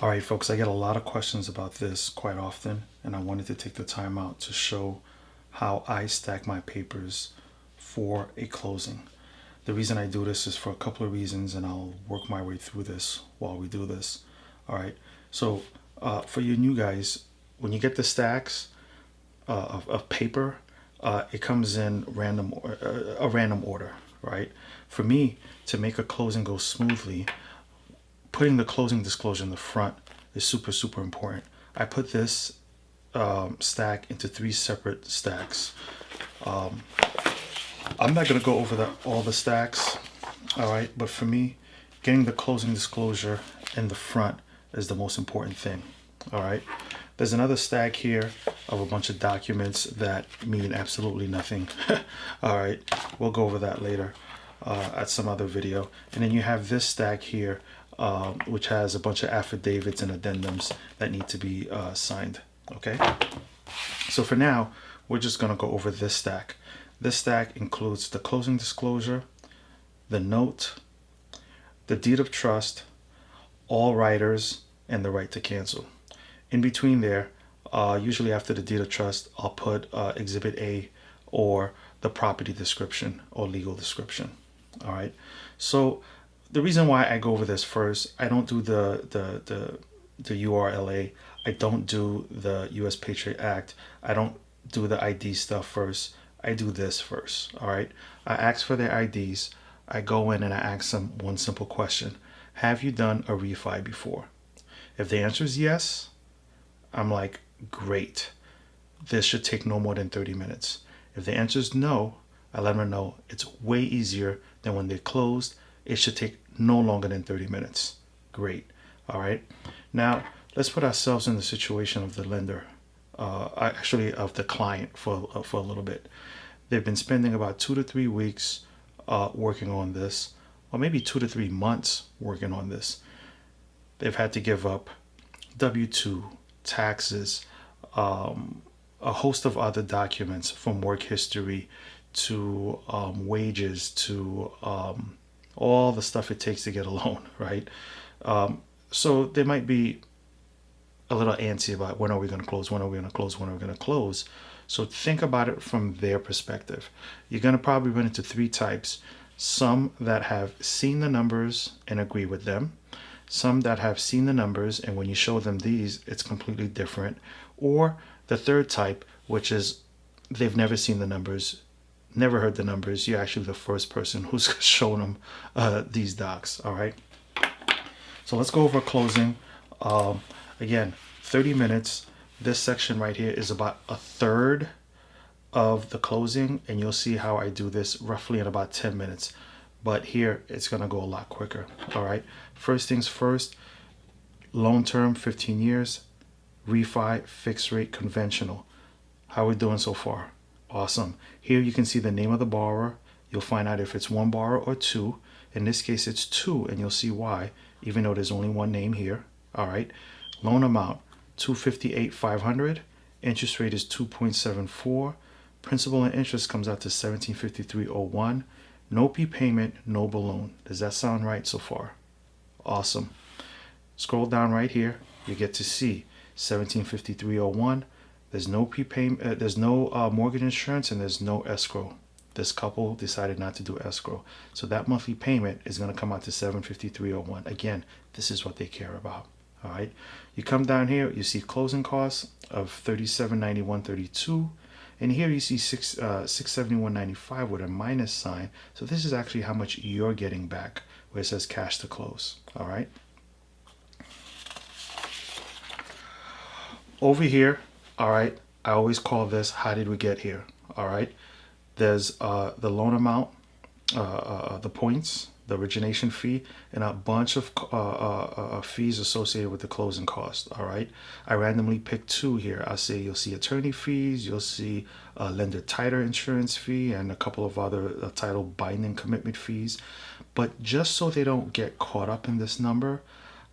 All right, folks, I get a lot of questions about this quite often, and I wanted to take the time out to show how I stack my papers for a closing. The reason I do this is for a couple of reasons, and I'll work my way through this while we do this. All right, so for you new guys, when you get the stacks of paper, it comes in a random order, right? For me, to make a closing go smoothly, putting the closing disclosure in the front is super important. I put this stack into three separate stacks. I'm not gonna go over all the stacks, all right? But for me, getting the closing disclosure in the front is the most important thing, all right? There's another stack here of a bunch of documents that mean absolutely nothing. All right, we'll go over that later at some other video. And then you have this stack here, which has a bunch of affidavits and addendums that need to be signed. Okay, so for now, we're just gonna go over this stack. This stack includes the closing disclosure, the note, the deed of trust, all riders, and the right to cancel. In between there, usually after the deed of trust, I'll put Exhibit A or the property description or legal description. All right. So the reason why I go over this first, I don't do the URLA. I don't do the U.S. Patriot Act. I don't do the ID stuff first. I do this first. All right. I ask for their IDs. I go in and I ask them one simple question: have you done a refi before? If the answer is yes, I'm like, great. This should take no more than 30 minutes. If the answer is no, I let them know it's way easier than when they're closed. It should take no longer than 30 minutes. Great. All right. Now, let's put ourselves in the situation of the lender, actually of the client for a little bit. They've been spending about 2 to 3 weeks working on this, or maybe 2 to 3 months working on this. They've had to give up W-2, taxes, a host of other documents from work history to wages to all the stuff it takes to get a loan, right? So they might be a little antsy about when are we going to close, when are we going to close, when are we going to close. So think about it from their perspective. You're going to probably run into three types: some that have seen the numbers and agree with them, some that have seen the numbers and when you show them these, it's completely different, or the third type, which is they've never seen the numbers, never heard the numbers. You're actually the first person who's shown them these docs. All right. So let's go over closing. Again, 30 minutes. This section right here is about a third of the closing, and you'll see how I do this roughly in about 10 minutes. But here it's going to go a lot quicker. All right. First things first, loan term 15 years, refi, fixed rate, conventional. How are we doing so far? Awesome. Here you can see the name of the borrower. You'll find out if it's one borrower or two. In this case, it's two, and you'll see why, even though there's only one name here. All right. Loan amount, $258,500. Interest rate is 2.74. Principal and interest comes out to $1753.01. No prepayment, no balloon. Does that sound right so far? Awesome. Scroll down right here. You get to see $1753.01. There's no prepayment. There's no mortgage insurance, and there's no escrow. This couple decided not to do escrow, so that monthly payment is going to come out to $753.01. Again, this is what they care about. All right. You come down here. You see closing costs of $3791.32. And here you see $671.95 with a minus sign. So this is actually how much you're getting back, where it says cash to close. All right. Over here, all right, I always call this how did we get here? All right. There's the loan amount, the points, the origination fee, and a bunch of fees associated with the closing cost. All right. I randomly picked two here. I'll say you'll see attorney fees, you'll see lender title insurance fee, and a couple of other title binding commitment fees. But just so they don't get caught up in this number,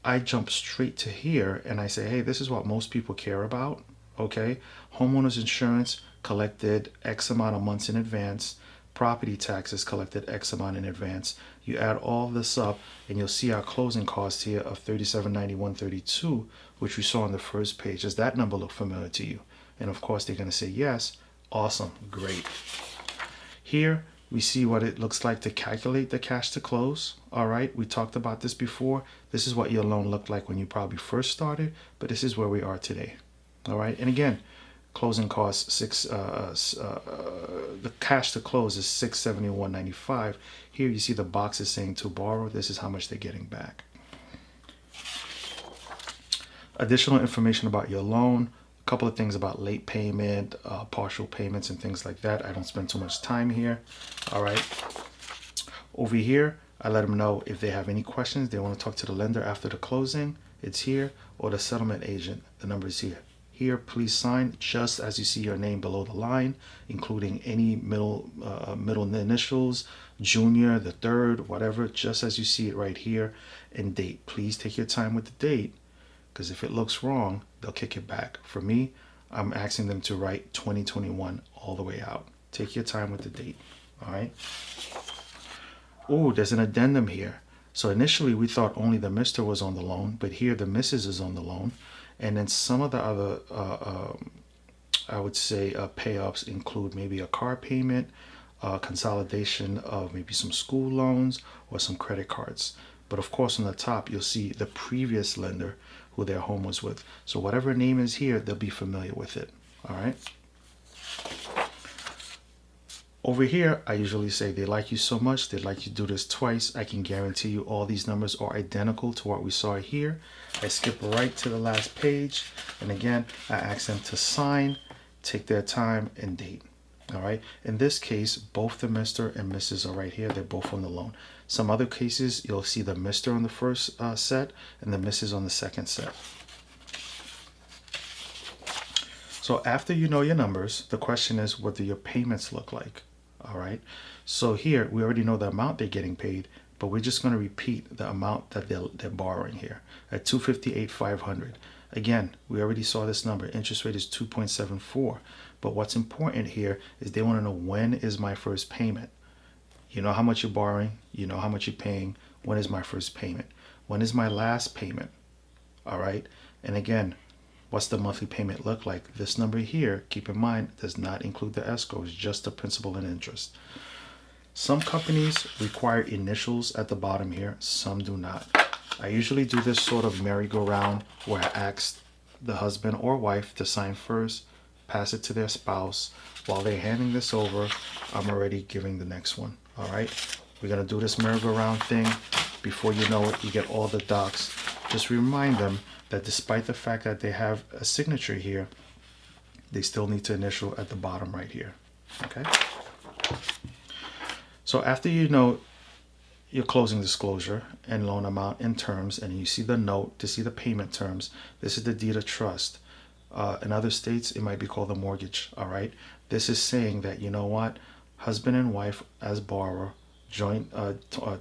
I jump straight to here and I say, hey, this is what most people care about. Okay. Homeowners insurance collected X amount of months in advance, property taxes collected X amount in advance. You add all this up and you'll see our closing cost here of $37.91.32, which we saw on the first page. Does that number look familiar to you? And of course they're going to say yes. Awesome, great. Here we see what it looks like to calculate the cash to close. All right, we talked about this before. This is what your loan looked like when you probably first started, but this is where we are today. All right, and again, closing costs the cash to close is $671.95. Here you see the box is saying to borrow. This is how much they're getting back. Additional information about your loan. A couple of things about late payment, partial payments, and things like that. I don't spend too much time here. All right. Over here, I let them know if they have any questions. They want to talk to the lender after the closing. It's here, or the settlement agent. The number is here. Here, please sign just as you see your name below the line, including any middle initials, junior, the third, whatever, just as you see it right here, and date. Please take your time with the date, because if it looks wrong, they'll kick it back. For me, I'm asking them to write 2021 all the way out. Take your time with the date, all right? Oh, there's an addendum here. So initially we thought only the Mr. was on the loan, but here the Mrs. is on the loan. And then some of the other, I would say, payoffs include maybe a car payment, consolidation of maybe some school loans or some credit cards. But of course on the top, you'll see the previous lender who their home was with. So whatever name is here, they'll be familiar with it, all right? Over here, I usually say they like you so much, they'd like you to do this twice. I can guarantee you all these numbers are identical to what we saw here. I skip right to the last page. And again, I ask them to sign, take their time, and date. All right. In this case, both the Mr. and Mrs. are right here. They're both on the loan. Some other cases, you'll see the Mr. on the first set and the Mrs. on the second set. So after you know your numbers, the question is, what do your payments look like? All right. So here we already know the amount they're getting paid, but we're just going to repeat the amount that they're borrowing here at $258,500. Again, we already saw this number. Interest rate is 2.74. But what's important here is they want to know, when is my first payment? You know how much you're borrowing. You know how much you're paying. When is my first payment? When is my last payment? All right. And again, what's the monthly payment look like? This number here, keep in mind, does not include the escrow. It's just the principal and interest. Some companies require initials at the bottom here. Some do not. I usually do this sort of merry-go-round where I ask the husband or wife to sign first, pass it to their spouse. While they're handing this over, I'm already giving the next one. All right. We're going to do this merry-go-round thing. Before you know it, you get all the docs. Just remind them that despite the fact that they have a signature here, they still need to initial at the bottom right here. Okay. So after you know your closing disclosure and loan amount and terms, and you see the note to see the payment terms, this is the deed of trust. In other states, it might be called a mortgage. All right. This is saying that, you know what, husband and wife as borrower, joint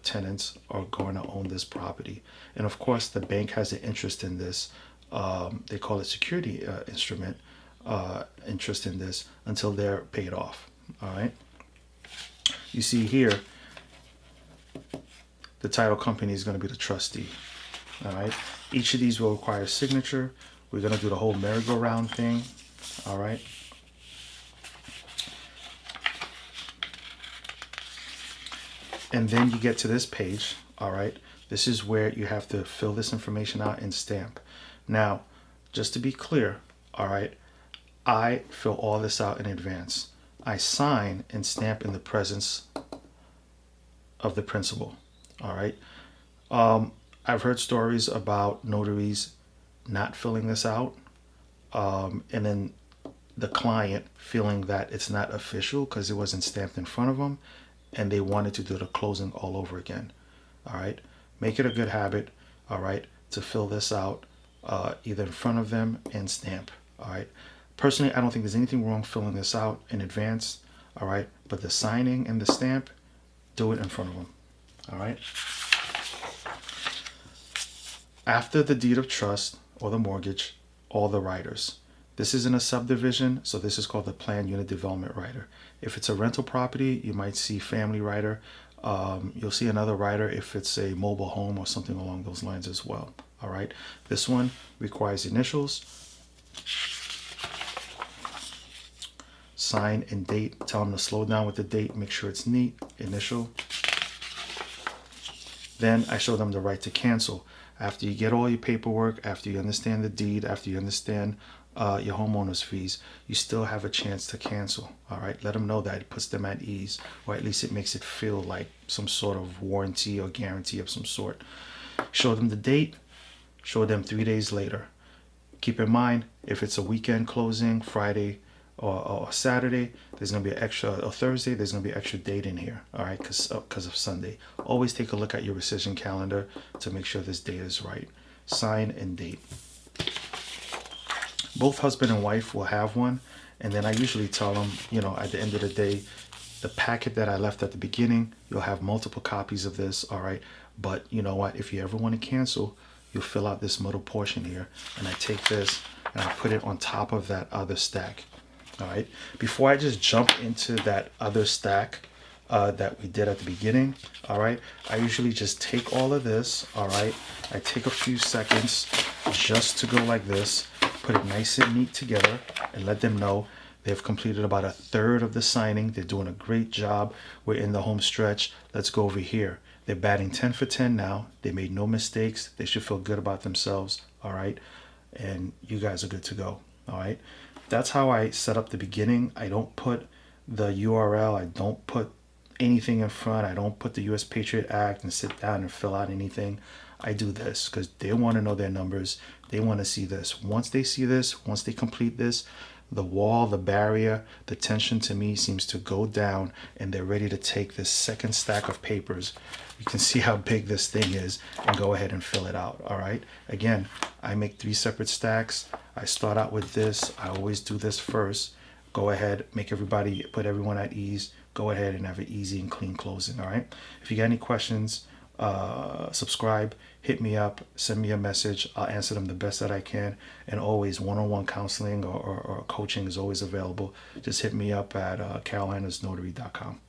tenants are going to own this property. And of course, the bank has an interest in this. They call it security instrument interest in this until they're paid off. All right. You see here, the title company is going to be the trustee. All right. Each of these will require a signature. We're going to do the whole merry-go-round thing. All right. And then you get to this page. All right. This is where you have to fill this information out and stamp. Now, just to be clear, all right, I fill all this out in advance. I sign and stamp in the presence of the principal. All right. I've heard stories about notaries not filling this out, and then the client feeling that it's not official because it wasn't stamped in front of them, and they wanted to do the closing all over again. All right. Make it a good habit, all right, to fill this out either in front of them and stamp. All right. Personally, I don't think there's anything wrong filling this out in advance. All right. But the signing and the stamp, do it in front of them. All right. After the deed of trust or the mortgage, all the riders. This isn't a subdivision, so this is called the Planned Unit Development Rider. If it's a rental property, you might see Family Rider. You'll see another rider if it's a mobile home or something along those lines as well. All right. This one requires initials, sign and date. Tell them to slow down with the date. Make sure it's neat. Initial. Then I show them the right to cancel. After you get all your paperwork, after you understand the deed, after you understand your homeowner's fees, you still have a chance to cancel. All right, let them know that. It puts them at ease, or at least it makes it feel like some sort of warranty or guarantee of some sort. Show them the date, show them 3 days later. Keep in mind, if it's a weekend closing, Friday or Saturday, there's going to be an extra, or Thursday, there's going to be an extra date in here, all right, because of Sunday. Always take a look at your rescission calendar to make sure this date is right. Sign and date. Both husband and wife will have one, and then I usually tell them, you know, at the end of the day, the packet that I left at the beginning, you'll have multiple copies of this, all right? But you know what? If you ever want to cancel, you'll fill out this middle portion here, and I take this and I put it on top of that other stack. All right, before I just jump into that other stack that we did at the beginning, all right, I usually just take all of this, all right, I take a few seconds just to go like this, put it nice and neat together, and let them know they've completed about a third of the signing. They're doing a great job. We're in the home stretch. Let's go over here. They're batting 10 for 10 now. They made no mistakes. They should feel good about themselves, all right, and you guys are good to go, all right. That's how I set up the beginning. I don't put the URL. I don't put anything in front. I don't put the U.S. Patriot Act and sit down and fill out anything. I do this because they want to know their numbers. They want to see this. Once they see this, once they complete this, the wall, the barrier, the tension to me seems to go down, and they're ready to take this second stack of papers. You can see how big this thing is, and go ahead and fill it out. All right. Again, I make 3 separate stacks. I start out with this. I always do this first. Go ahead, put everyone at ease. Go ahead and have an easy and clean closing. All right. If you got any questions, subscribe, hit me up, send me a message. I'll answer them the best that I can. And always one-on-one counseling or coaching is always available. Just hit me up at carolinasnotary.com.